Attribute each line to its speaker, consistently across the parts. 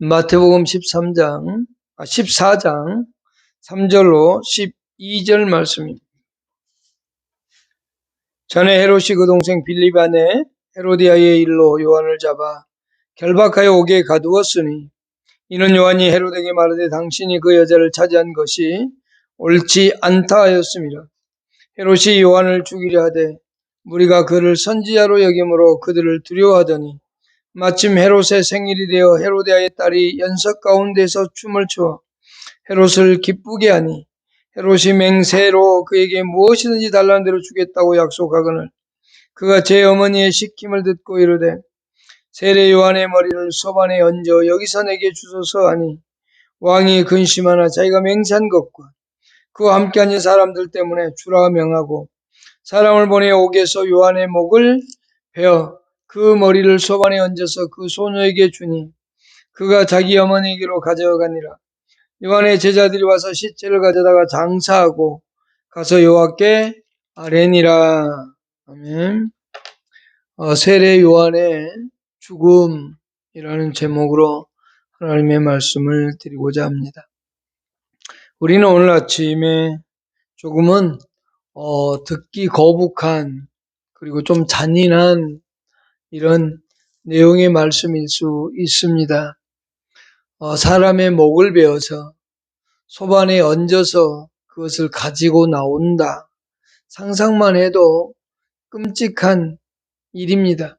Speaker 1: 마태복음 14장 3절로 12절 말씀입니다. 전에 헤롯이 그 동생 빌립 아내 헤로디아의 일로 요한을 잡아 결박하여 옥에 가두었으니 이는 요한이 헤롯에게 말하되 당신이 그 여자를 차지한 것이 옳지 않다 하였습니다. 헤롯이 요한을 죽이려 하되 무리가 그를 선지자로 여김으로 그들을 두려워하더니 마침 헤롯의 생일이 되어 헤로디아의 딸이 연석 가운데서 춤을 추어 헤롯을 기쁘게 하니 헤롯이 맹세로 그에게 무엇이든지 달라는 대로 주겠다고 약속하거늘 그가 제 어머니의 시킴을 듣고 이르되 세례 요한의 머리를 소반에 얹어 여기서 내게 주소서 하니 왕이 근심하나 자기가 맹세한 것과 그와 함께 앉은 사람들 때문에 주라 명하고 사람을 보내 옥에서 요한의 목을 베어 그 머리를 소반에 얹어서 그 소녀에게 주니 그가 자기 어머니에게로 가져가니라. 요한의 제자들이 와서 시체를 가져다가 장사하고 가서 여호와께 아뢰니라. 아멘. 세례 요한의 죽음이라는 제목으로 하나님의 말씀을 드리고자 합니다. 우리는 오늘 아침에 조금은 듣기 거북한 그리고 좀 잔인한 이런 내용의 말씀일 수 있습니다. 사람의 목을 베어서 소반에 얹어서 그것을 가지고 나온다. 상상만 해도 끔찍한 일입니다.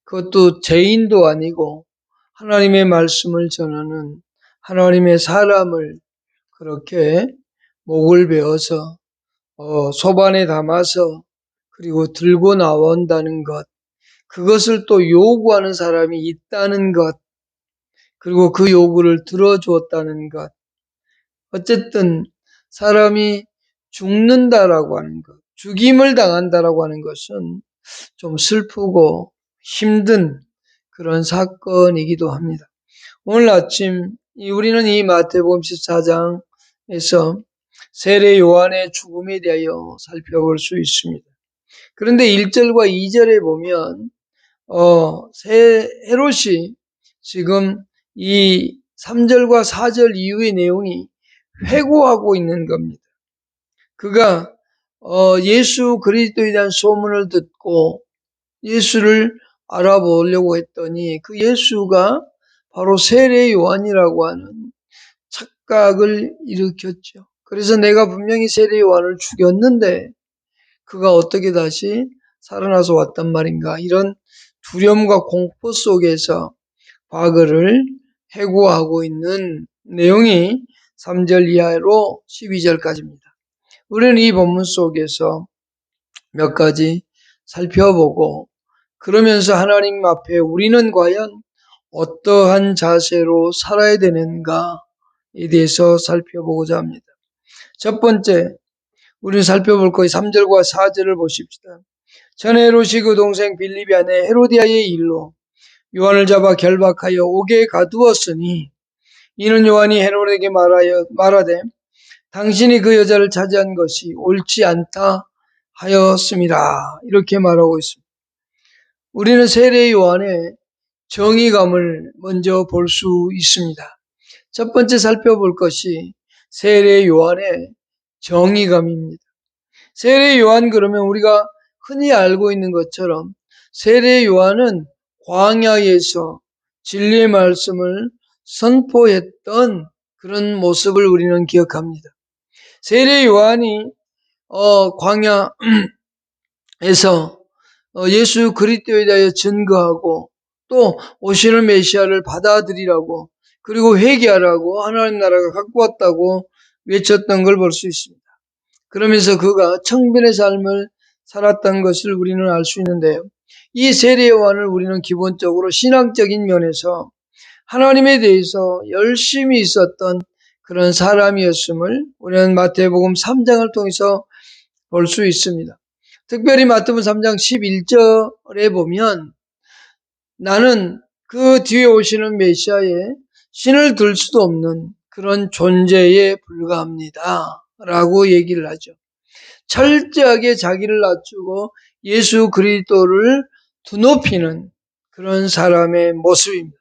Speaker 1: 그것도 죄인도 아니고 하나님의 말씀을 전하는 하나님의 사람을 그렇게 목을 베어서 소반에 담아서 그리고 들고 나온다는 것, 그것을 또 요구하는 사람이 있다는 것, 그리고 그 요구를 들어주었다는 것. 어쨌든 사람이 죽는다라고 하는 것, 죽임을 당한다라고 하는 것은 좀 슬프고 힘든 그런 사건이기도 합니다. 오늘 아침 우리는 이 마태복음 14장에서 세례 요한의 죽음에 대하여 살펴볼 수 있습니다. 그런데 1절과 2절에 보면 헤롯이 지금 이 3절과 4절 이후의 내용이 회고하고 있는 겁니다. 그가 예수 그리스도에 대한 소문을 듣고 예수를 알아보려고 했더니 그 예수가 바로 세례 요한이라고 하는 착각을 일으켰죠. 그래서 내가 분명히 세례 요한을 죽였는데 그가 어떻게 다시 살아나서 왔단 말인가, 이런 두려움과 공포 속에서 과거를 회고하고 있는 내용이 3절 이하로 12절까지입니다. 우리는 이 본문 속에서 몇 가지 살펴보고 그러면서 하나님 앞에 우리는 과연 어떠한 자세로 살아야 되는가에 대해서 살펴보고자 합니다. 첫 번째, 우리는 살펴볼 거의 3절과 4절을 보십시다. 전에 헤롯이 그 동생 빌립이 아내 헤로디아의 일로 요한을 잡아 결박하여 옥에 가두었으니 이는 요한이 헤롯에게 말하되 당신이 그 여자를 차지한 것이 옳지 않다 하였습니다. 이렇게 말하고 있습니다. 우리는 세례 요한의 정의감을 먼저 볼 수 있습니다. 첫 번째 살펴볼 것이 세례 요한의 정의감입니다. 세례 요한, 그러면 우리가 흔히 알고 있는 것처럼 세례 요한은 광야에서 진리의 말씀을 선포했던 그런 모습을 우리는 기억합니다. 세례 요한이 광야에서 예수 그리스도에 대하여 증거하고 또 오시는 메시아를 받아들이라고, 그리고 회개하라고, 하나님 나라가 갖고 왔다고 외쳤던 걸 볼 수 있습니다. 그러면서 그가 청변의 삶을 살았던 것을 우리는 알 수 있는데요. 이 세례 요한을 우리는 기본적으로 신앙적인 면에서 하나님에 대해서 열심히 있었던 그런 사람이었음을 우리는 마태복음 3장을 통해서 볼 수 있습니다. 특별히 마태복음 3장 11절에 보면 나는 그 뒤에 오시는 메시아에 신을 들 수도 없는 그런 존재에 불과합니다 라고 얘기를 하죠. 철저하게 자기를 낮추고 예수 그리스도를 두높이는 그런 사람의 모습입니다.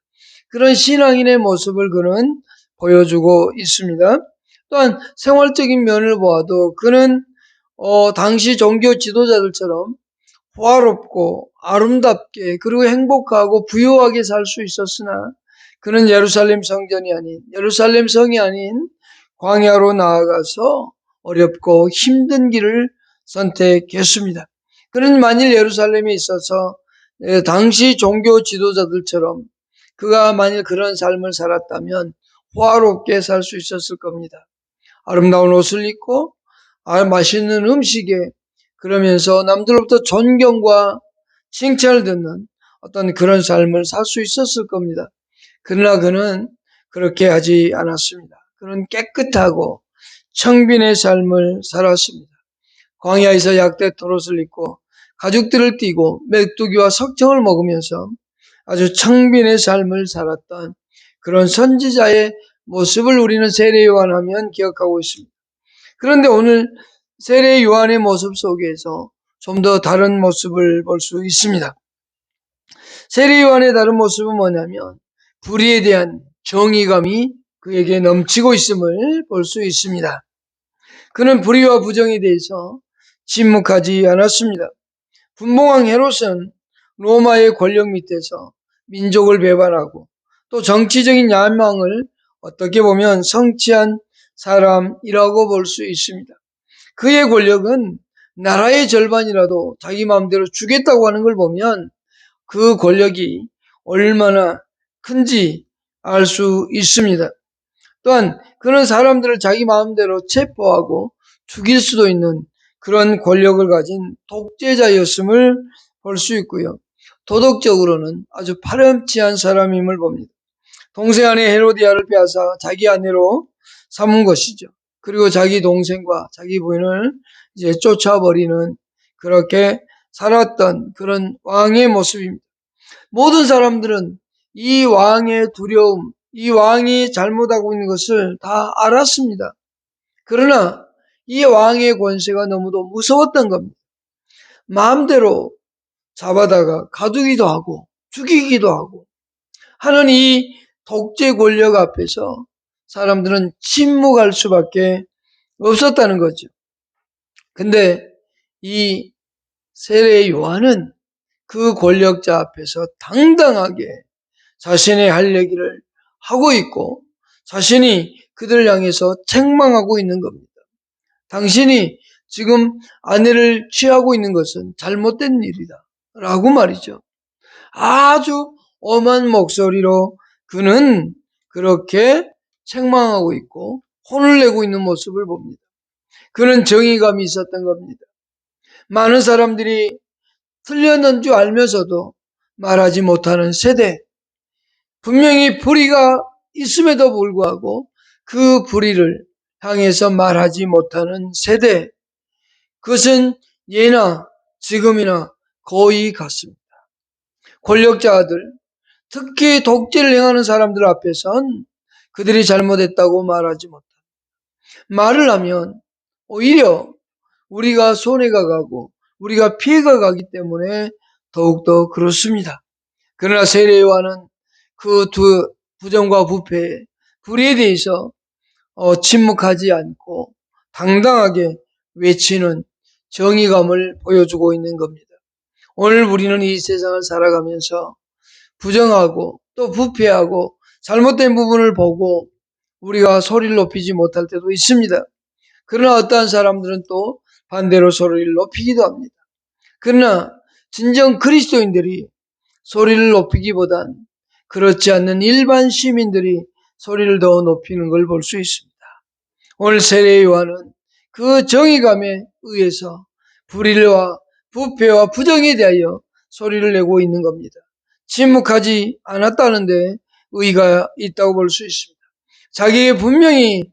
Speaker 1: 그런 신앙인의 모습을 그는 보여주고 있습니다. 또한 생활적인 면을 보아도 그는 당시 종교 지도자들처럼 호화롭고 아름답게 그리고 행복하고 부유하게 살 수 있었으나 그는 예루살렘 성이 아닌 광야로 나아가서 어렵고 힘든 길을 선택했습니다. 그는 만일 예루살렘에 있어서 당시 종교 지도자들처럼 그가 만일 그런 삶을 살았다면 호화롭게 살 수 있었을 겁니다. 아름다운 옷을 입고 맛있는 음식에 그러면서 남들로부터 존경과 칭찬을 듣는 어떤 그런 삶을 살 수 있었을 겁니다. 그러나 그는 그렇게 하지 않았습니다. 그는 깨끗하고 청빈의 삶을 살았습니다. 광야에서 약대 털옷을 입고 가죽들을 띠고 메뚜기와 석청을 먹으면서 아주 청빈의 삶을 살았던 그런 선지자의 모습을 우리는 세례 요한하면 기억하고 있습니다. 그런데 오늘 세례 요한의 모습 속에서 좀 더 다른 모습을 볼 수 있습니다. 세례 요한의 다른 모습은 뭐냐면 불의에 대한 정의감이 그에게 넘치고 있음을 볼 수 있습니다. 그는 불의와 부정에 대해서 침묵하지 않았습니다. 분봉왕 헤롯은 로마의 권력 밑에서 민족을 배반하고 또 정치적인 야망을 어떻게 보면 성취한 사람이라고 볼 수 있습니다. 그의 권력은 나라의 절반이라도 자기 마음대로 주겠다고 하는 걸 보면 그 권력이 얼마나 큰지 알 수 있습니다. 또한 그는 사람들을 자기 마음대로 체포하고 죽일 수도 있는 그런 권력을 가진 독재자였음을 볼 수 있고요. 도덕적으로는 아주 파렴치한 사람임을 봅니다. 동생 아내 헤로디아를 빼앗아 자기 아내로 삼은 것이죠. 그리고 자기 동생과 자기 부인을 이제 쫓아버리는 그렇게 살았던 그런 왕의 모습입니다. 모든 사람들은 이 왕의 두려움, 이 왕이 잘못하고 있는 것을 다 알았습니다. 그러나 이 왕의 권세가 너무도 무서웠던 겁니다. 마음대로 잡아다가 가두기도 하고 죽이기도 하고 하는 이 독재 권력 앞에서 사람들은 침묵할 수밖에 없었다는 거죠. 근데 이 세례 요한은 그 권력자 앞에서 당당하게 자신의 할 얘기를 하고 있고 자신이 그들을 향해서 책망하고 있는 겁니다. 당신이 지금 아내를 취하고 있는 것은 잘못된 일이다 라고 말이죠. 아주 엄한 목소리로 그는 그렇게 책망하고 있고 혼을 내고 있는 모습을 봅니다. 그는 정의감이 있었던 겁니다. 많은 사람들이 틀렸는 줄 알면서도 말하지 못하는 세대, 분명히 불의가 있음에도 불구하고 그 불의를 향해서 말하지 못하는 세대, 그것은 예나 지금이나 거의 같습니다. 권력자들, 특히 독재를 행하는 사람들 앞에선 그들이 잘못했다고 말하지 못합니다. 말을 하면 오히려 우리가 손해가 가고 우리가 피해가 가기 때문에 더욱더 그렇습니다. 그러나 세례 요한은 그 두 부정과 부패, 불의에 대해서 침묵하지 않고 당당하게 외치는 정의감을 보여주고 있는 겁니다. 오늘 우리는 이 세상을 살아가면서 부정하고 또 부패하고 잘못된 부분을 보고 우리가 소리를 높이지 못할 때도 있습니다. 그러나 어떠한 사람들은 또 반대로 소리를 높이기도 합니다. 그러나 진정 그리스도인들이 소리를 높이기보단 그렇지 않는 일반 시민들이 소리를 더 높이는 걸 볼 수 있습니다. 오늘 세례 요한은 그 정의감에 의해서 불의와 부패와 부정에 대하여 소리를 내고 있는 겁니다. 침묵하지 않았다는 데 의의가 있다고 볼 수 있습니다. 자기에게 분명히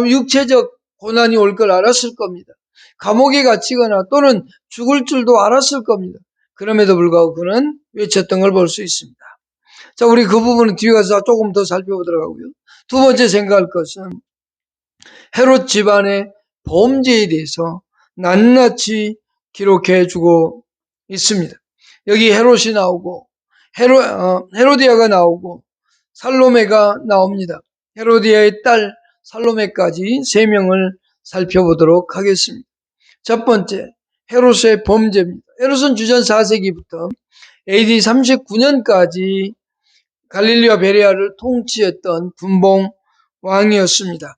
Speaker 1: 육체적 고난이 올 걸 알았을 겁니다. 감옥에 갇히거나 또는 죽을 줄도 알았을 겁니다. 그럼에도 불구하고 그는 외쳤던 걸 볼 수 있습니다. 자, 우리 그 부분은 뒤에 가서 조금 더 살펴보도록 하고요. 두 번째 생각할 것은 헤롯 집안의 범죄에 대해서 낱낱이 기록해 주고 있습니다. 여기 헤롯이 나오고 헤로디아가 나오고 살로메가 나옵니다. 헤로디아의 딸 살로메까지 3명을 살펴보도록 하겠습니다. 첫 번째, 헤롯의 범죄입니다. 헤롯은 주전 4세기부터 AD 39년까지 갈릴리와 베레아를 통치했던 분봉 왕이었습니다.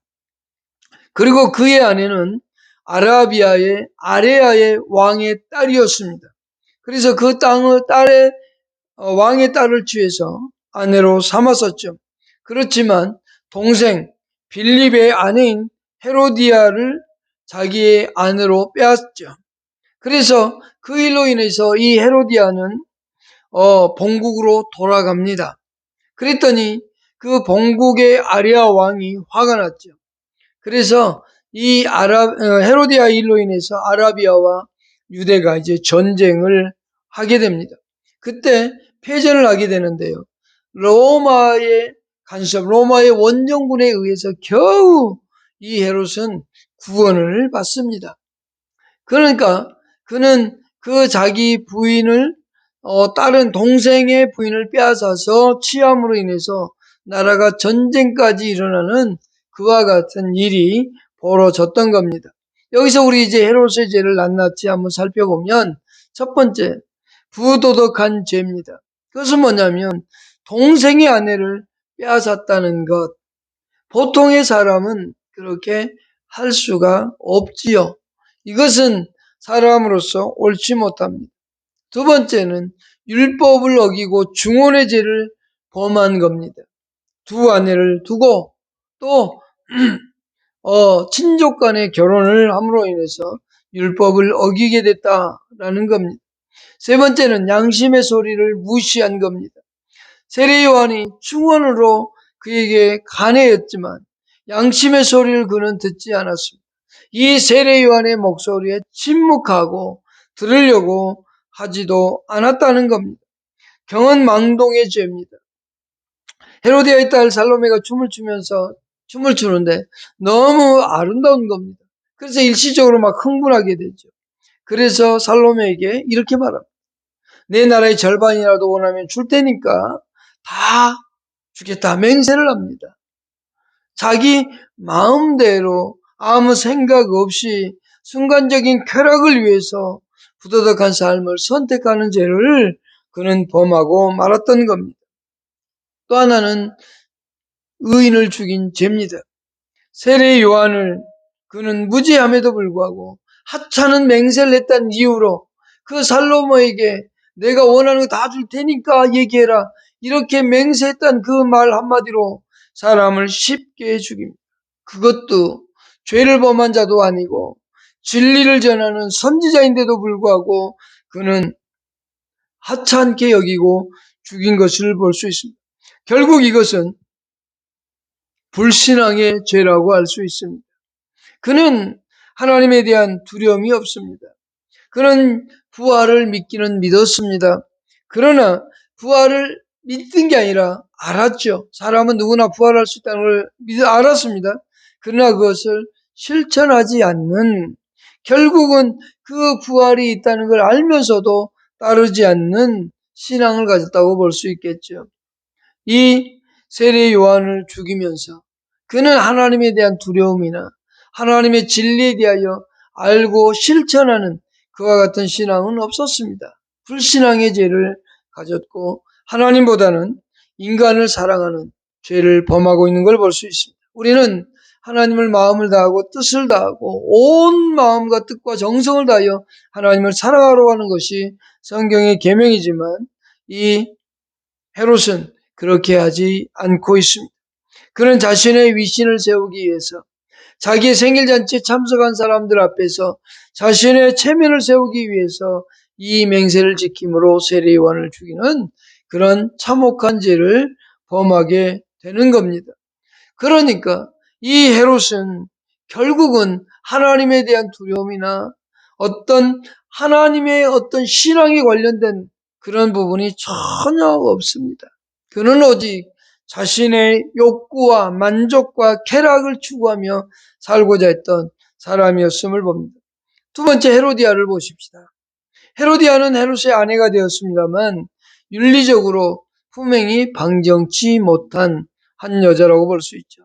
Speaker 1: 그리고 그의 아내는 아라비아의 아레아의 왕의 딸이었습니다. 그래서 그 왕의 딸을 취해서 아내로 삼았었죠. 그렇지만 동생 빌립의 아내인 헤로디아를 자기의 아내로 빼앗죠. 그래서 그 일로 인해서 이 헤로디아는 본국으로 돌아갑니다. 그랬더니 그 본국의 아레아 왕이 화가 났죠. 그래서 이 헤로디아 일로 인해서 아라비아와 유대가 이제 전쟁을 하게 됩니다. 그때 패전을 하게 되는데요. 로마의 간섭, 로마의 원정군에 의해서 겨우 이 헤롯은 구원을 받습니다. 그러니까 그는 그 자기 부인을 다른 동생의 부인을 빼앗아서 취함으로 인해서 나라가 전쟁까지 일어나는 그와 같은 일이 벌어졌던 겁니다. 여기서 우리 이제 헤롯의 죄를 낱낱이 한번 살펴보면 첫 번째, 부도덕한 죄입니다. 그것은 뭐냐면 동생의 아내를 빼앗았다는 것. 보통의 사람은 그렇게 할 수가 없지요. 이것은 사람으로서 옳지 못합니다. 두 번째는 율법을 어기고 중혼의 죄를 범한 겁니다. 두 아내를 두고 또 친족 간의 결혼을 함으로 인해서 율법을 어기게 됐다라는 겁니다. 세 번째는 양심의 소리를 무시한 겁니다. 세례 요한이 중언으로 그에게 간해했지만 양심의 소리를 그는 듣지 않았습니다. 이 세례 요한의 목소리에 침묵하고 들으려고 하지도 않았다는 겁니다. 경언망동의 죄입니다. 헤로디아의 딸 살로메가 춤을 추는데 너무 아름다운 겁니다. 그래서 일시적으로 막 흥분하게 되죠. 그래서 살로메에게 이렇게 말합니다. 내 나라의 절반이라도 원하면 줄 테니까 다 주겠다 맹세를 합니다. 자기 마음대로 아무 생각 없이 순간적인 쾌락을 위해서 부도덕한 삶을 선택하는 죄를 그는 범하고 말았던 겁니다. 또 하나는 의인을 죽인 죄입니다. 세례 요한을 그는 무죄함에도 불구하고 하찮은 맹세를 했다는 이유로 그 살로모에게 내가 원하는 거 다 줄 테니까 얘기해라 이렇게 맹세했던 그 말 한마디로 사람을 쉽게 죽입니다. 그것도 죄를 범한 자도 아니고 진리를 전하는 선지자인데도 불구하고 그는 하찮게 여기고 죽인 것을 볼 수 있습니다. 결국 이것은 불신앙의 죄라고 할 수 있습니다. 그는 하나님에 대한 두려움이 없습니다. 그는 부활을 믿기는 믿었습니다. 그러나 부활을 믿은 게 아니라 알았죠. 사람은 누구나 부활할 수 있다는 걸 알았습니다. 그러나 그것을 실천하지 않는, 결국은 그 부활이 있다는 걸 알면서도 따르지 않는 신앙을 가졌다고 볼 수 있겠죠. 이 세례 요한을 죽이면서 그는 하나님에 대한 두려움이나 하나님의 진리에 대하여 알고 실천하는 그와 같은 신앙은 없었습니다. 불신앙의 죄를 가졌고 하나님보다는 인간을 사랑하는 죄를 범하고 있는 걸 볼 수 있습니다. 우리는 하나님을 마음을 다하고 뜻을 다하고 온 마음과 뜻과 정성을 다하여 하나님을 사랑하러 하는 것이 성경의 계명이지만 이 헤롯은 그렇게 하지 않고 있습니다. 그는 자신의 위신을 세우기 위해서 자기의 생일잔치에 참석한 사람들 앞에서 자신의 체면을 세우기 위해서 이 맹세를 지킴으로 세례 요한을 죽이는 그런 참혹한 죄를 범하게 되는 겁니다. 그러니까 이 헤롯은 결국은 하나님에 대한 두려움이나 어떤 하나님의 어떤 신앙에 관련된 그런 부분이 전혀 없습니다. 그는 오직 자신의 욕구와 만족과 쾌락을 추구하며 살고자 했던 사람이었음을 봅니다. 두 번째 헤로디아를 보십시다. 헤로디아는 헤롯의 아내가 되었습니다만 윤리적으로 품행이 방정치 못한 한 여자라고 볼 수 있죠.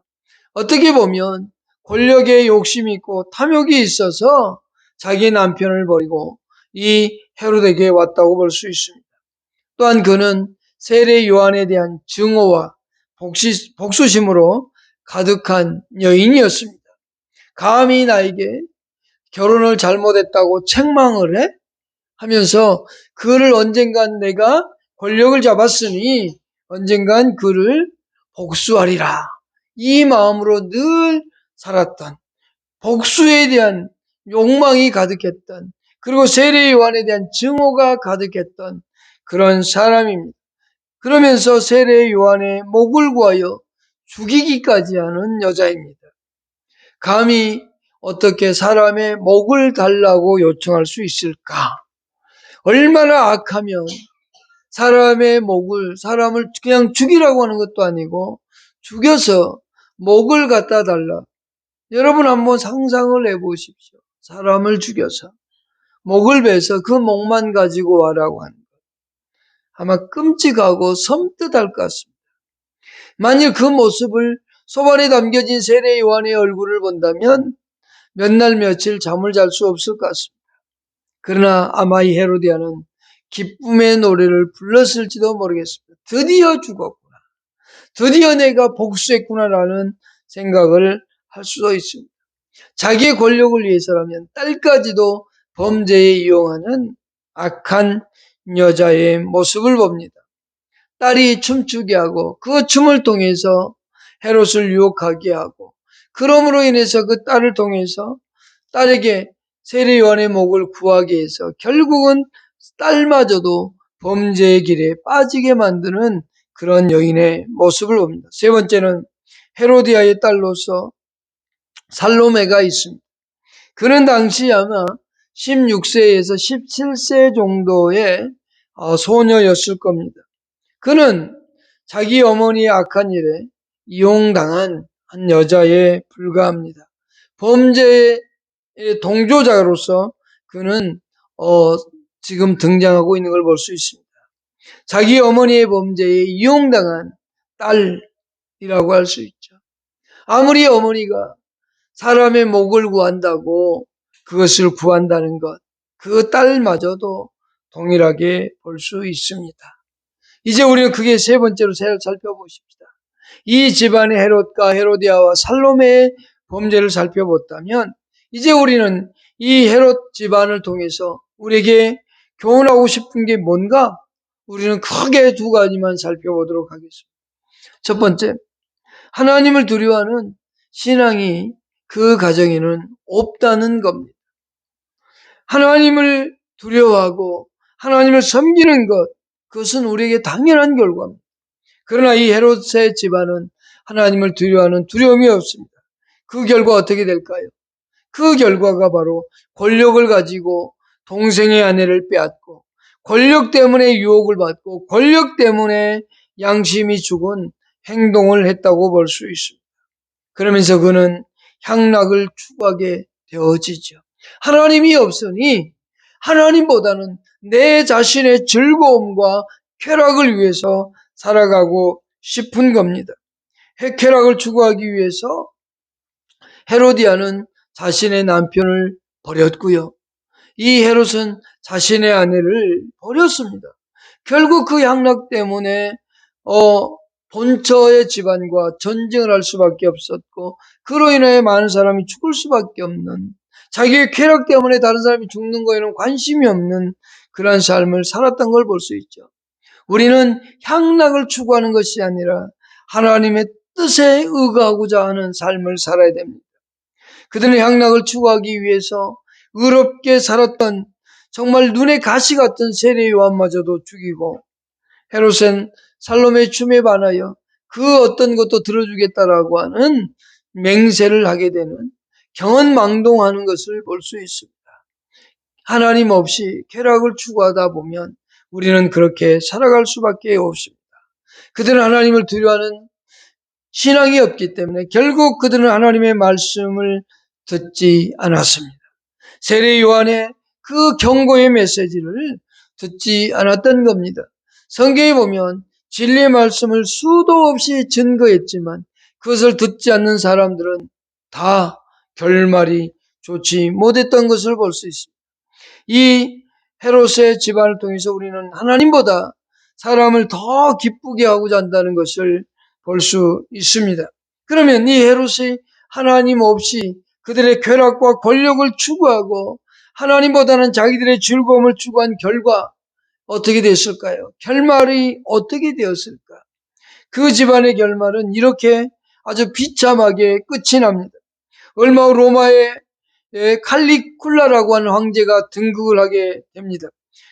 Speaker 1: 어떻게 보면 권력에 욕심이 있고 탐욕이 있어서 자기 남편을 버리고 이 헤롯에게 왔다고 볼 수 있습니다. 또한 그는 세례 요한에 대한 증오와 복수심으로 가득한 여인이었습니다. 감히 나에게 결혼을 잘못했다고 책망을 해? 하면서 그를 언젠간 내가 권력을 잡았으니 언젠간 그를 복수하리라. 이 마음으로 늘 살았던, 복수에 대한 욕망이 가득했던, 그리고 세례 요한에 대한 증오가 가득했던 그런 사람입니다. 그러면서 세례 요한의 목을 구하여 죽이기까지 하는 여자입니다. 감히 어떻게 사람의 목을 달라고 요청할 수 있을까? 얼마나 악하면 사람의 목을, 사람을 그냥 죽이라고 하는 것도 아니고 죽여서 목을 갖다 달라. 여러분 한번 상상을 해보십시오. 사람을 죽여서 목을 베서 그 목만 가지고 와라고 하는 것. 아마 끔찍하고 섬뜩할 것 같습니다. 만일 그 모습을 소반에 담겨진 세례 요한의 얼굴을 본다면 몇 날 며칠 잠을 잘 수 없을 것 같습니다. 그러나 아마 이 헤로디아는 기쁨의 노래를 불렀을지도 모르겠습니다. 드디어 죽었구나. 드디어 내가 복수했구나라는 생각을 할 수도 있습니다. 자기의 권력을 위해서라면 딸까지도 범죄에 이용하는 악한 여자의 모습을 봅니다. 딸이 춤추게 하고 그 춤을 통해서 헤롯을 유혹하게 하고 그럼으로 인해서 그 딸을 통해서 딸에게 세례 요한의 목을 구하게 해서 결국은 딸마저도 범죄의 길에 빠지게 만드는 그런 여인의 모습을 봅니다. 세 번째는 헤로디아의 딸로서 살로메가 있습니다. 그는 당시 아마 16세에서 17세 정도의 소녀였을 겁니다. 그는 자기 어머니의 악한 일에 이용당한 한 여자에 불과합니다. 범죄의 동조자로서 그는 지금 등장하고 있는 걸 볼 수 있습니다. 자기 어머니의 범죄에 이용당한 딸이라고 할 수 있죠. 아무리 어머니가 사람의 목을 구한다고 그것을 구한다는 것, 그 딸마저도 동일하게 볼 수 있습니다. 이제 우리는 그게 세 번째로 살펴보십시다. 이 집안의 헤롯과 헤로디아와 살로메의 범죄를 살펴봤다면 이제 우리는 이 헤롯 집안을 통해서 우리에게 교훈하고 싶은 게 뭔가 우리는 크게 두 가지만 살펴보도록 하겠습니다. 첫 번째, 하나님을 두려워하는 신앙이 그 가정에는 없다는 겁니다. 하나님을 두려워하고 하나님을 섬기는 것, 그것은 우리에게 당연한 결과입니다. 그러나 이 헤롯의 집안은 하나님을 두려워하는 두려움이 없습니다. 그 결과 어떻게 될까요? 그 결과가 바로 권력을 가지고 동생의 아내를 빼앗고 권력 때문에 유혹을 받고 권력 때문에 양심이 죽은 행동을 했다고 볼 수 있습니다. 그러면서 그는 향락을 추구하게 되어지죠. 하나님이 없으니 하나님보다는 내 자신의 즐거움과 쾌락을 위해서 살아가고 싶은 겁니다. 쾌락을 추구하기 위해서 헤로디아는 자신의 남편을 버렸고요. 이 헤롯은 자신의 아내를 버렸습니다. 결국 그 향락 때문에 본처의 집안과 전쟁을 할 수밖에 없었고 그로 인해 많은 사람이 죽을 수밖에 없는, 자기의 쾌락 때문에 다른 사람이 죽는 거에는 관심이 없는 그러한 삶을 살았던 걸 볼 수 있죠. 우리는 향락을 추구하는 것이 아니라 하나님의 뜻에 의거하고자 하는 삶을 살아야 됩니다. 그들은 향락을 추구하기 위해서 의롭게 살았던 정말 눈에 가시 같은 세례 요한마저도 죽이고 헤롯은 살로메의 춤에 반하여 그 어떤 것도 들어주겠다라고 하는 맹세를 하게 되는 경언망동하는 것을 볼 수 있습니다. 하나님 없이 쾌락을 추구하다 보면 우리는 그렇게 살아갈 수밖에 없습니다. 그들은 하나님을 두려워하는 신앙이 없기 때문에 결국 그들은 하나님의 말씀을 듣지 않았습니다. 세례 요한의 그 경고의 메시지를 듣지 않았던 겁니다. 성경에 보면 진리의 말씀을 수도 없이 증거했지만 그것을 듣지 않는 사람들은 다 결말이 좋지 못했던 것을 볼 수 있습니다. 이 헤롯의 집안을 통해서 우리는 하나님보다 사람을 더 기쁘게 하고자 한다는 것을 볼 수 있습니다. 그러면 이 헤롯이 하나님 없이 그들의 쾌락과 권력을 추구하고 하나님보다는 자기들의 즐거움을 추구한 결과 어떻게 됐을까요? 결말이 어떻게 되었을까? 그 집안의 결말은 이렇게 아주 비참하게 끝이 납니다. 얼마 후 로마의 칼리쿨라라고 하는 황제가 등극을 하게 됩니다.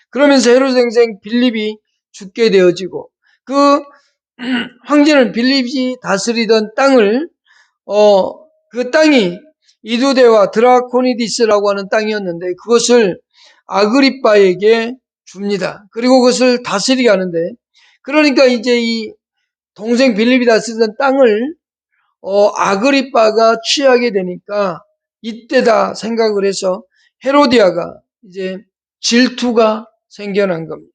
Speaker 1: 그러면서 헤롯 생생 빌립이 죽게 되어지고 그 황제는 빌립이 다스리던 땅을 그 땅이 이두대와 드라코니디스라고 하는 땅이었는데 그것을 아그리빠에게 줍니다. 그리고 그것을 다스리게 하는데 그러니까 이제 이 동생 빌립이 다스리던 땅을 아그리빠가 취하게 되니까 이때다 생각을 해서 헤로디아가 이제 질투가 생겨난 겁니다.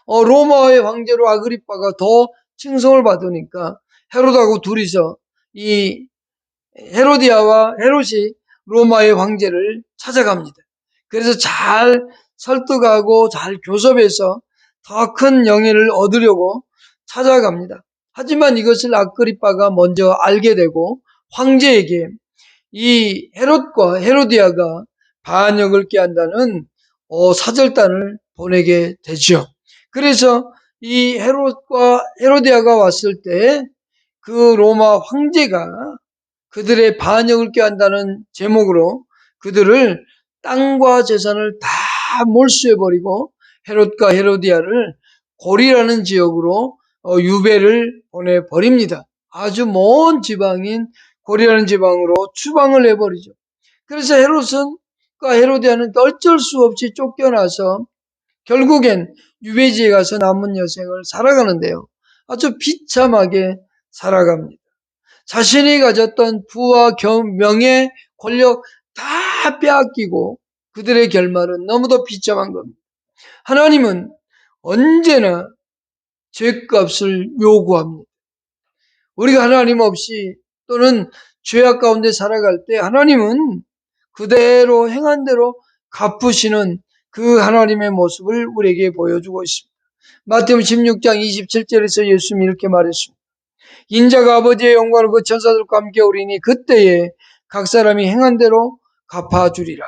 Speaker 1: 로마의 황제로 아그리빠가 더 칭송을 받으니까 헤롯하고 둘이서 이 헤로디아와 헤롯이 로마의 황제를 찾아갑니다. 그래서 잘 설득하고 잘 교섭해서 더 큰 영예를 얻으려고 찾아갑니다. 하지만 이것을 아그리빠가 먼저 알게 되고 황제에게 이 헤롯과 헤로디아가 반역을 꾀한다는 사절단을 보내게 되죠. 그래서 이 헤롯과 헤로디아가 왔을 때 그 로마 황제가 그들의 반역을 꾀한다는 제목으로 그들을 땅과 재산을 다 몰수해버리고 헤롯과 헤로디아를 고리라는 지역으로 유배를 보내버립니다. 아주 먼 지방인 고리라는 지방으로 추방을 해버리죠. 그래서 헤롯과 헤로디아는 어쩔 수 없이 쫓겨나서 결국엔 유배지에 가서 남은 여생을 살아가는데요. 아주 비참하게 살아갑니다. 자신이 가졌던 부와 명예, 권력 다 빼앗기고 그들의 결말은 너무도 비참한 겁니다. 하나님은 언제나 죄값을 요구합니다. 우리가 하나님 없이 또는 죄악 가운데 살아갈 때 하나님은 그대로 행한 대로 갚으시는 그 하나님의 모습을 우리에게 보여주고 있습니다. 마태복음 16장 27절에서 예수님이 이렇게 말했습니다. 인자가 아버지의 영광을 그 천사들과 함께 오리니 그때에 각 사람이 행한 대로 갚아주리라.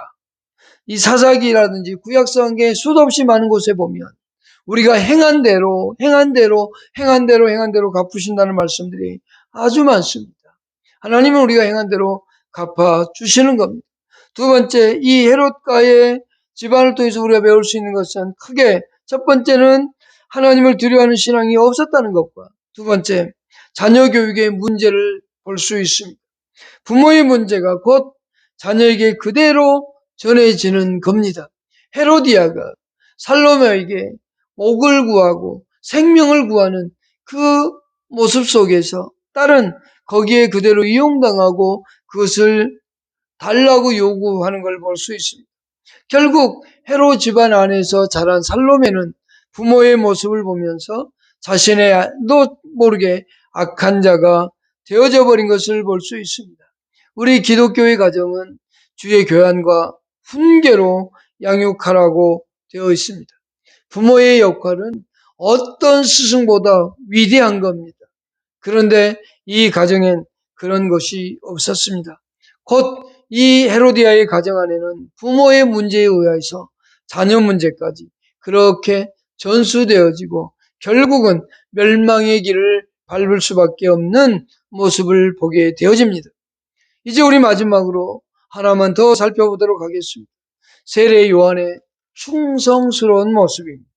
Speaker 1: 이 사사기라든지 구약성경에 수도 없이 많은 곳에 보면 우리가 행한 대로 갚으신다는 말씀들이 아주 많습니다. 하나님은 우리가 행한 대로 갚아주시는 겁니다. 두 번째, 이 헤롯과의 집안을 통해서 우리가 배울 수 있는 것은 크게 첫 번째는 하나님을 두려워하는 신앙이 없었다는 것과 두 번째, 자녀 교육의 문제를 볼 수 있습니다. 부모의 문제가 곧 자녀에게 그대로 전해지는 겁니다. 헤로디아가 살로메에게 목을 구하고 생명을 구하는 그 모습 속에서 딸은 거기에 그대로 이용당하고 그것을 달라고 요구하는 걸 볼 수 있습니다. 결국 헤롯 집안 안에서 자란 살로메는 부모의 모습을 보면서 자신의도 모르게 악한 자가 되어져 버린 것을 볼 수 있습니다. 우리 기독교의 가정은 주의 교환과 훈계로 양육하라고 되어 있습니다. 부모의 역할은 어떤 스승보다 위대한 겁니다. 그런데 이 가정엔 그런 것이 없었습니다. 곧 이 헤로디아의 가정 안에는 부모의 문제에 의해서 자녀 문제까지 그렇게 전수되어지고 결국은 멸망의 길을 밟을 수밖에 없는 모습을 보게 되어집니다. 이제 우리 마지막으로 하나만 더 살펴보도록 하겠습니다. 세례 요한의 충성스러운 모습입니다.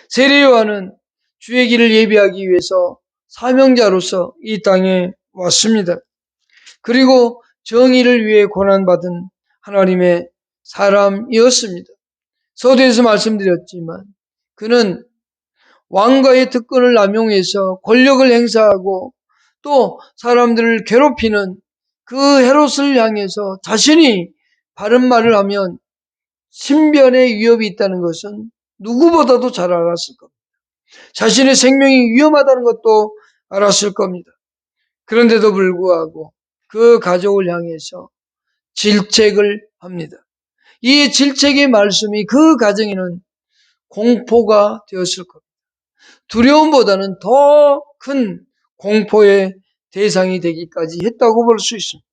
Speaker 1: 세례 요한은 주의 길을 예비하기 위해서 사명자로서 이 땅에 왔습니다. 그리고 정의를 위해 고난받은 하나님의 사람이었습니다. 서두에서 말씀드렸지만 그는 왕가의 특권을 남용해서 권력을 행사하고 또 사람들을 괴롭히는 그 헤롯을 향해서 자신이 바른 말을 하면 신변의 위협이 있다는 것은 누구보다도 잘 알았을 겁니다. 자신의 생명이 위험하다는 것도 알았을 겁니다. 그런데도 불구하고 그 가족을 향해서 질책을 합니다. 이 질책의 말씀이 그 가정에는 공포가 되었을 겁니다. 두려움보다는 더 큰 공포의 대상이 되기까지 했다고 볼 수 있습니다.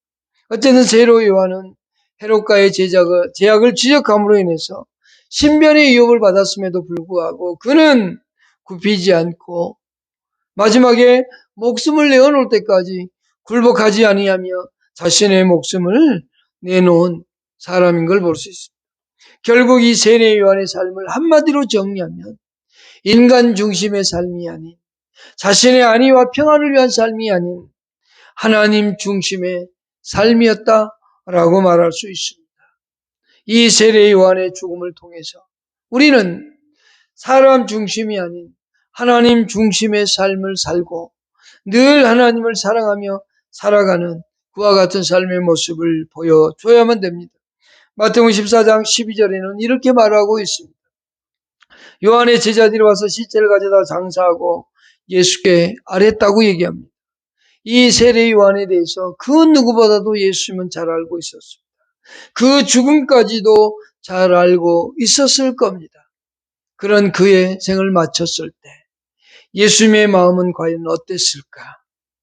Speaker 1: 어쨌든 세로 요한은 헤롯가의 제약을 지적함으로 인해서 신변의 위협을 받았음에도 불구하고 그는 굽히지 않고 마지막에 목숨을 내어놓을 때까지 굴복하지 아니하며 자신의 목숨을 내놓은 사람인 걸 볼 수 있습니다. 결국 이 세례 요한의 삶을 한마디로 정리하면 인간 중심의 삶이 아닌, 자신의 안위와 평안을 위한 삶이 아닌 하나님 중심의 삶이었다라고 말할 수 있습니다. 이 세례 요한의 죽음을 통해서 우리는 사람 중심이 아닌 하나님 중심의 삶을 살고 늘 하나님을 사랑하며 살아가는 그와 같은 삶의 모습을 보여줘야만 됩니다. 마태복음 14장 12절에는 이렇게 말하고 있습니다. 요한의 제자들이 와서 시체를 가져다 장사하고 예수께 아랬다고 얘기합니다. 이 세례 요한에 대해서 그 누구보다도 예수님은 잘 알고 있었습니다. 그 죽음까지도 잘 알고 있었을 겁니다. 그런 그의 생을 마쳤을 때 예수님의 마음은 과연 어땠을까?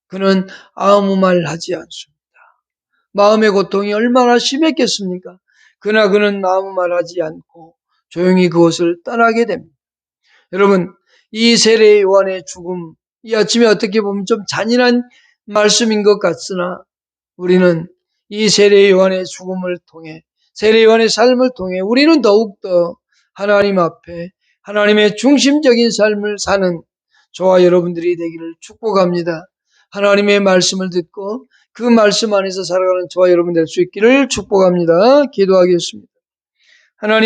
Speaker 1: 그는 아무 말 하지 않습니다. 마음의 고통이 얼마나 심했겠습니까? 그러나 그는 아무 말 하지 않고 조용히 그곳을 떠나게 됩니다. 여러분, 이 세례 요한의 죽음, 이 아침에 어떻게 보면 좀 잔인한 말씀인 것 같으나 우리는 이 세례 요한의 죽음을 통해, 세례 요한의 삶을 통해 우리는 더욱더 하나님 앞에 하나님의 중심적인 삶을 사는 저와 여러분들이 되기를 축복합니다. 하나님의 말씀을 듣고 그 말씀 안에서 살아가는 저와 여러분 될 수 있기를 축복합니다. 기도하겠습니다. 하나님